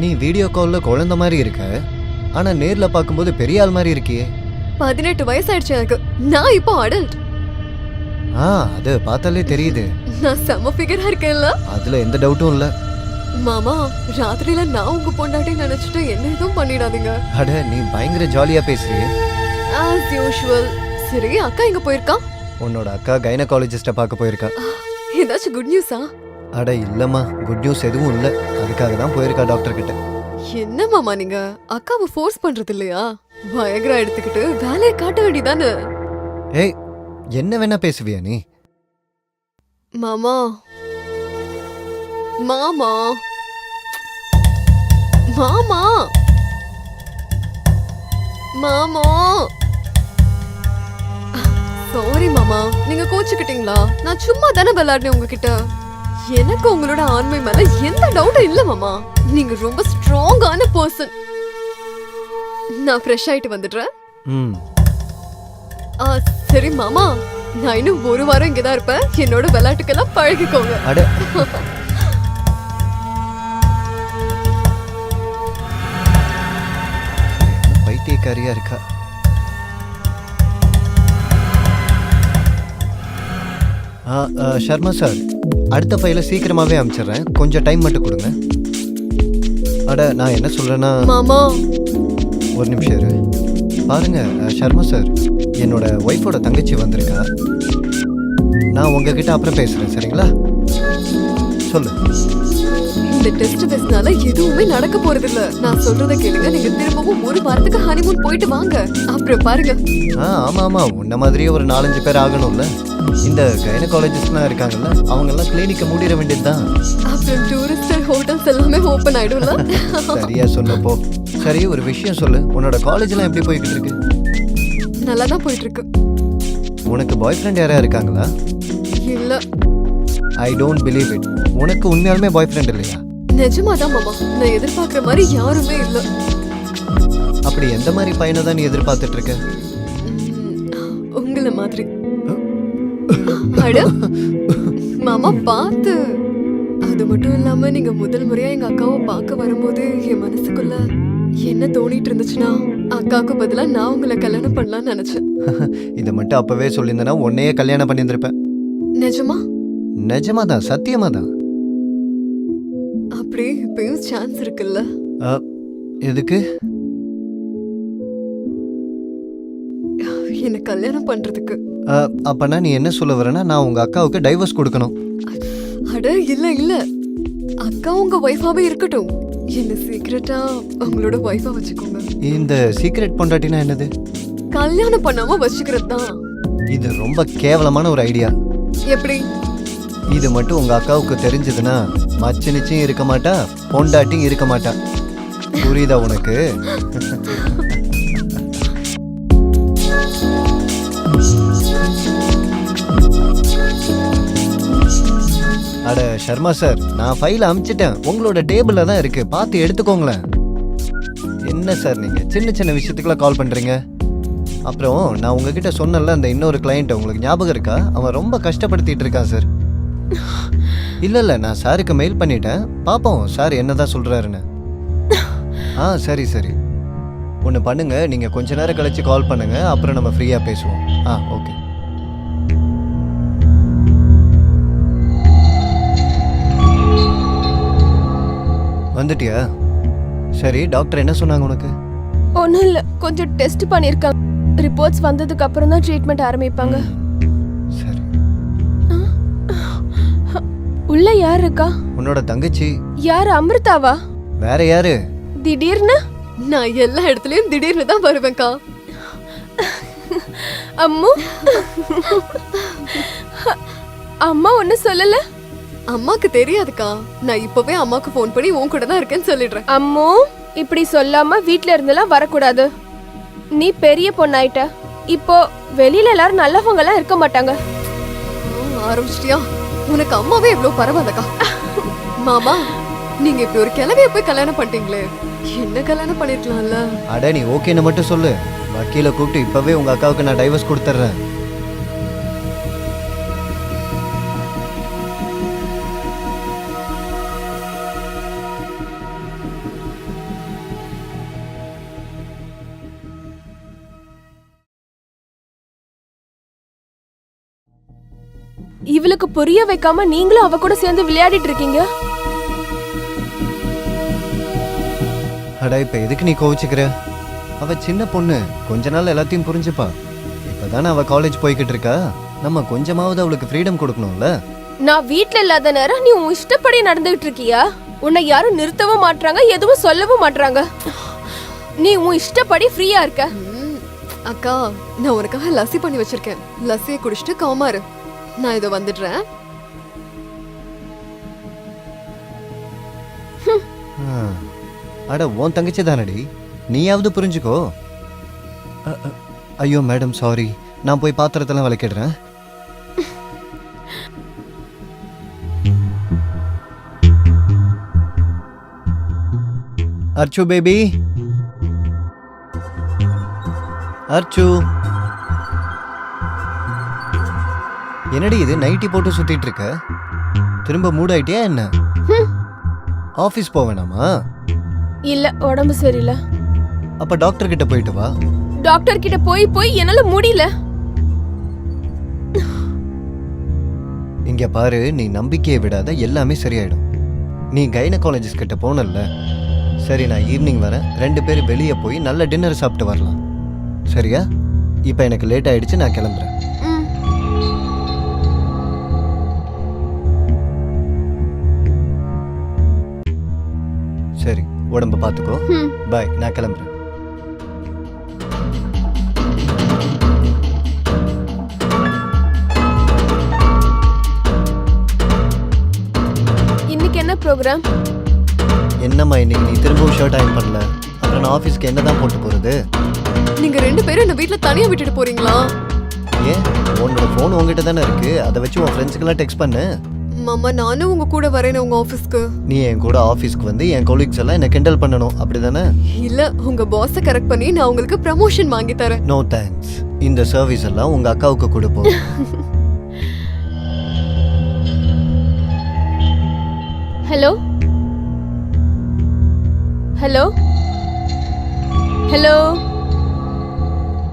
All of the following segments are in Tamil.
நீ வீடியோ கால்ல குழந்தை மாதிரி இருக்க, ஆனா நேர்ல பார்க்கும்போது பெரிய ஆள் மாதிரி இருக்கியே. 18 வயசாயிடுச்சு எனக்கு. நான் இப்போ அடல்ட். அது பார்த்தாலே தெரியுது. நான் செம ஃபிகரா இருக்கேன்ல? அதுல எந்த டவுட்டும் இல்ல. மாமா, ராத்திரியில நான் உங்க பொண்டாட்டி நினைச்சிட்டு என்ன எதுவும் பண்ணிடாதீங்க. அட நீ பயங்கர ஜாலியா பேசுறியே. As usual. சரி, அக்கா எங்க போயிருக்கா? உன்னோட அக்கா கைனகாலஜிஸ்ட பார்க்க போயிருக்கா. ஏதாச்சும் குட் நியூஸா? அட இல்லம்மா, குட் நியூஸ் எதுவும் இல்ல. அதுக்காக தான் போயிருக்கா டாக்டர் கிட்ட. என்ன மாமா நீங்க அக்காவை ஃபோர்ஸ் பண்றது இல்லையா? வயக்ரா எடுத்துக்கிட்டு வேலையை காட்ட வேண்டியதானே? ஏய், என்ன வேணா பேசுவியா நீ? மாமா மாமா மாமா மாமா சாரி மாமா, நீங்க கோச்சுக்கிட்டீங்களா? நான் சும்மா தானே விளையாடுனேன் உங்ககிட்ட. எனக்கு உங்களோட ஆண்மை மேல எந்த டவுட்டும் இல்ல மாமா. நீங்க ரொம்ப ஸ்ட்ராங்கான பர்சன். நான் ஃப்ரெஷ் ஆயிட்டு வந்துடுறேன். சரி மாமா, நான் இன்னும் ஒரு வாரம் இங்கதான் இருப்பேன். என்னோட விளையாட்டுக்கெல்லாம் பழகிக்கோங்க. அட பைத்தியக்காரியா இருக்கா. ஷர்மா சார், அடுத்த ஃபைலை சீக்கிரமாவே அனுப்பிச்சிடுறேன். கொஞ்சம் டைம் மட்டும் கொடுங்க. அட நான் என்ன சொல்றேன்னா மாமா, ஒரு நிமிஷம் இரு. பாருங்க ஷர்மா சார், என்னோட ஒய்ஃபோட தங்கச்சி வந்திருக்கா. நான் உங்ககிட்ட அப்புறம் பேசுறேன், சரிங்களா? சொல்லு. இந்த டெஸ்ட் பேசினால எதுவுமே நடக்க போறது இல்ல. நான் சொல்றத கேளுங்க. நீங்க திரும்பவும் ஒரு வாரத்துக்கு ஹனிமூன் போயிட்டு வாங்க. அப்புறம் பாருங்க. ஆமா ஆமா, உன்ன மாதிரியே ஒரு 4-5 பேர் ஆகணும்ல. இந்த கைனகாலஜிஸ்ட்லாம் இருக்காங்கல்ல, அவங்க எல்லாம் கிளினிக்க மூடிட வேண்டியதுதான். அப்புறம் டூரிஸ்ட் ஹோட்டல்ஸ் எல்லாமே ஓபன் ஆயிடும்ல. சரியா சொன்னப்போ. சரி, ஒரு விஷயம் சொல்லு. உன்னோட காலேஜ்லாம் எப்படி போய்கிட்டு இருக்கு? நல்லா தான் போயிட்டு இருக்கு. உனக்கு பாய் ஃப்ரெண்ட் யாரா இருக்காங்களா? இல்ல. I don't believe it. உனக்கு உண்மையாலுமே பாய் ஃப்ரெண்ட் இல்லையா? நிஜமாதான் மாமா, நான் எதிர்பார்க்கிற மாதிரி யாருமே இல்ல. அப்படி எந்த மாதிரி பையனை தான் நீ எதிர்பார்த்துட்டு இருக்க? உங்கள மாதிரி. அட மாமா பார்த்து. அது மட்டும் இல்லாம நீங்க முதல் முறையா எங்க அக்காவை பார்க்க வரும்போது என் மனசுக்குள்ள என்ன தோணிட்டு இருந்துச்சுன்னா, அக்காவுக்கு பதிலா நான் உங்களை கல்யாணம் பண்ணலாம்னு நினைச்சேன். இதை மட்டும் அப்பவே சொல்லியிருந்தேன்னா உன்னையே கல்யாணம் பண்ணியிருந்திருப்பேன். நிஜமா? நிஜமாதான், சத்தியமாதான். அப்படி இப்பயும் சான்ஸ் இருக்குல்ல? எதுக்கு? என்ன கல்யாணம் பண்றதுக்கு. அப்பனா நீ என்ன சொல்ல வரேன்னா, நான் உங்க அக்காவுக்கு டைவர்ஸ் கொடுக்கணும்? அட இல்ல இல்ல, அக்கா உங்க ஒய்ஃபாவே இருக்கட்டும். என்ன சீக்கிரட்டா உங்களோட ஒய்ஃபா வச்சுக்கோங்க. இந்த சீக்ரெட் பொண்டாட்டினா என்னது? கல்யாணம் பண்ணாம வச்சுக்கிறது தான். இது ரொம்ப கேவலமான ஒரு ஐடியா. எப்படி? இது மட்டும் உங்க அக்காவுக்கு தெரிஞ்சதுன்னா மச்சனிச்சும் இருக்க மாட்டா, பொண்டாட்டியும் இருக்க மாட்டா. புரியுதா உனக்கு? அட ஷர்மா சார், நான் ஃபைல் அனுப்பிச்சிட்டேன். உங்களோட டேபிள்ல தான் இருக்கு, பார்த்து எடுத்துக்கோங்களேன். என்ன சார் நீங்க சின்ன சின்ன விஷயத்துக்குலாம் கால் பண்றீங்க? அப்புறம் நான் உங்ககிட்ட சொன்னல, அந்த இன்னொரு கிளையண்ட் உங்களுக்கு ஞாபகம் இருக்கா? அவன் ரொம்ப கஷ்டப்படுத்திட்டு இருக்கான் சார். இல்ல நான் சாருக்கு மெயில் பண்ணிட்டேன். பாப்போம் சார் என்னதான் சொல்றாருன்னு. சரி சரி, ஒன்று பண்ணுங்க, நீங்க கொஞ்ச நேரம் கழிச்சு கால் பண்ணுங்க. அப்புறம் நம்ம ஃப்ரீயா பேசுவோம். ஓகே. வந்துட்டியா? சரி, டாக்டர் என்ன சொன்னாங்க உனக்கு? ஒன்றும் இல்லை, கொஞ்சம் டெஸ்ட் பண்ணியிருக்காங்க. ரிப்போர்ட்ஸ் வந்ததுக்கு அப்புறம் தான் ட்ரீட்மெண்ட் ஆரம்பிப்பாங்க. சரி. உள்ள யார் இருக்கா? உன்னோட தங்கச்சி. யார்? அமிர்தாவா? வேற யாரு? திடீர்னு? நான் எல்லா இடத்துலயும் திடீர்னு தான் வருவேன்க்கா. அம்மு, அம்மா ஒன்னும் சொல்லல? அம்மாக்கு தெரியாதுக்கா. நான் இப்பவே அம்மாக்கு ஃபோன் பண்ணி உன் கூட தான் இருக்கேன்னு சொல்லிடுறேன். அம்மு, இப்படி சொல்லாம வீட்ல இருந்தெல்லாம் வரக்கூடாது. நீ பெரிய பொண்ணாயிட்ட. இப்போ வெளியில எல்லாரும் நல்லவங்க எல்லாம் இருக்க மாட்டாங்க. ஆரம்பிச்சிட்டியா? உனக்கு அம்மாவே எவ்வளவு பரவாயில்லக்கா. மாமா, நீங்க இப்படி ஒரு கிழவிய போய் கல்யாணம் பண்ணிட்டீங்களே, என்ன கல்யாணம் பண்ணிருக்கலாம்ல? அட நீ ஓகேன்னு மட்டும் சொல்லு. வக்கீல கூப்பிட்டு இப்பவே உங்க அக்காவுக்கு நான் டைவர்ஸ் கொடுத்துட்றேன். இவளுக்கு புரிய வைக்காம நீங்களும் அவ கூட சேர்ந்து விளையாடிட்டு இருக்கீங்க. அட இப்ப எதுக்கு நீ கோவிச்சுக்கிற? அவ சின்ன பொண்ணு, கொஞ்ச நாள் எல்லாத்தையும் புரிஞ்சுப்பா. இப்பதானே அவ காலேஜ் போய்கிட்டு இருக்கா, நம்ம கொஞ்சமாவது அவளுக்கு ஃப்ரீடம் கொடுக்கணும்ல. நான் வீட்ல இல்லாத நேரம் நீ உன் இஷ்டப்படி நடந்துகிட்டு இருக்கியா? உன்னை யாரும் நிறுத்தவும் மாட்றாங்க, எதுவும் சொல்லவும் மாட்றாங்க. நீ உன் இஷ்டப்படி ஃப்ரீயா இருக்க. அக்கா, நான் உனக்காக லஸ்ஸி பண்ணி வச்சிருக்கேன். லஸ்ஸியை குடிச்சிட்டு காமாரு. நான் இதோ வந்துடுறேன். அட உன் தங்கச்சி தானடி, நீயாவது புரிஞ்சுக்கோ. ஐயோ மேடம் சாரி, நான் போய் பாத்திரத்தெல்லாம் விளக்கிடுறேன். அர்ச்சு பேபி, அர்ச்சு. என்னடி இது நைட்டி போட்டு சுத்திட்டு இருக்க? திரும்ப மூட் ஆயிட்டியா என்ன? ஆபீஸ் போவேனாமா? இல்ல, உடம்பு சரியில்லை. அப்ப டாக்டர் கிட்ட போயிட்டு வா. டாக்டர் கிட்ட போய் போய் என்னால முடியல. இங்க பாரு, நீ நம்பிக்கையை விடாத, எல்லாமே சரியாயிடும். நீ கைனகாலஜிஸ்ட் கிட்ட போனல்ல, சரி நான் ஈவினிங் வரேன், 2 பேரும் வெளியே போய் நல்ல டின்னர் சாப்பிட்டு வரலாம். சரியா? இப்போ எனக்கு லேட் ஆயிடுச்சு, நான் கிளம்புறேன். சரி, உடம்ப பார்த்துக்கோ. பாய், நான் கிளம்புறேன். இன்னைக்கு என்ன ப்ரோக்ராம்? என்னம்மா இன்னைக்கு நீ திரும்பவும் ஷர்ட் அயர்ன் பண்ணல? அப்புறம் நான் ஆஃபீஸ்க்கு என்ன தான் போட்டு போகிறது? நீங்க 2 பேரும் என்ன வீட்ல தனியா விட்டுட்டு போறீங்களா? ஏன், உன்னோட ஃபோன் உங்ககிட்ட தானே இருக்கு, அதை வச்சு உன் ஃப்ரெண்ட்ஸுக்கெல்லாம் டெக்ஸ்ட் பண்ணு. மாமா, நானும் உங்க கூட வரேன் உங்க ஆபீஸ்க்கு. நீ என் கூட ஆஃபீஸ்க்கு வந்து என் கொலீக்ஸ் எல்லாம் என்ன கிண்டல் பண்ணணும், அப்படிதானே? இல்ல, உங்க பாஸை கரெக்ட் பண்ணி நான் உங்களுக்கு ப்ரமோஷன் வாங்கி தரேன். நோ தேங்க்ஸ், இந்த சர்வீஸ் எல்லாம் உங்க அக்காவுக்கு கொடுப்போம். Hello hello hello.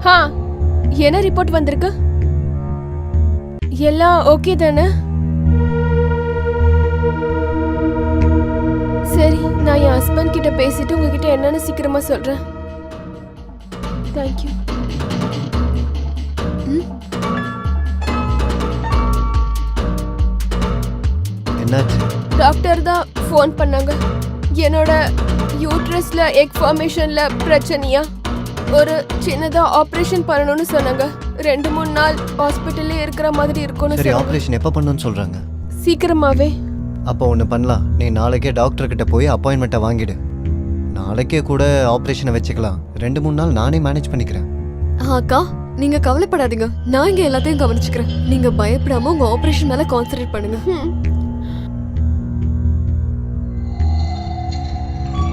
ஹா, என்ன ரிப்போர்ட் வந்திருக்கு? எல்லாம் ஓகே தானே? சரி, நான் என் ஹஸ்பண்ட் கிட்ட பேசிட்டு உங்ககிட்ட என்னன்னு சீக்கிரமா சொல்றேன். தேங்க்யூ. என்னாச்சு? டாக்டர் தான் ஃபோன் பண்ணாங்க. என்னோட யூட்ரஸ்ல எக் ஃபார்மேஷன்ல பிரச்சனையா, ஒரு சின்னதா ஆபரேஷன் பண்ணணும்னு சொன்னாங்க. 2-3 நாள் ஹாஸ்பிட்டல்ல இருக்கிற மாதிரி இருக்கும்னு சரி, சொன்னாங்க. ஆபரேஷன் எப்போ பண்ணணும்னு சொல்றாங்க? சீக்கிரமாவே. அப்போ ஒன்று பண்ணலாம், நீ நாளைக்கே டாக்டர் கிட்ட போய் அப்பாயின்மெண்ட்டை வாங்கிடு. நாளைக்கே கூட ஆபரேஷனை வச்சுக்கலாம். 2-3 நாள் நானே மேனேஜ் பண்ணிக்கிறேன். அக்கா, நீங்க கவலைப்படாதீங்க, நான் இங்க எல்லாத்தையும் கவனிச்சுக்கிறேன். நீங்க பயப்படாம உங்க ஆபரேஷன் மேல கான்சென்ட்ரேட் பண்ணுங்க.